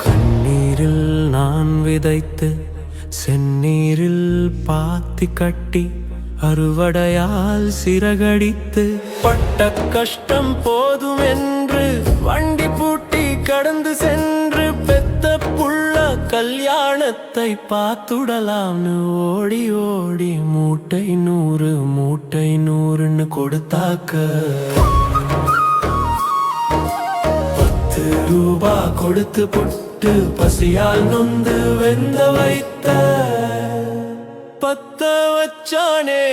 கண்ணீரில் நான் விதைத்து செந்நீரில் பாத்தி கட்டி அறுவடையால் சிறகடித்து பட்ட கஷ்டம் போதும் என்று வண்டி பூட்டி கடந்து சென்று பெத்த புள்ள கல்யாணத்தை பார்த்துடலாம்னு ஓடி ஓடி மூட்டை 100 கொடுத்தாக்க 10 ரூபா கொடுத்து புட்டு பசியால் நொந்து வெந்த வைத்த பத்த வச்சானே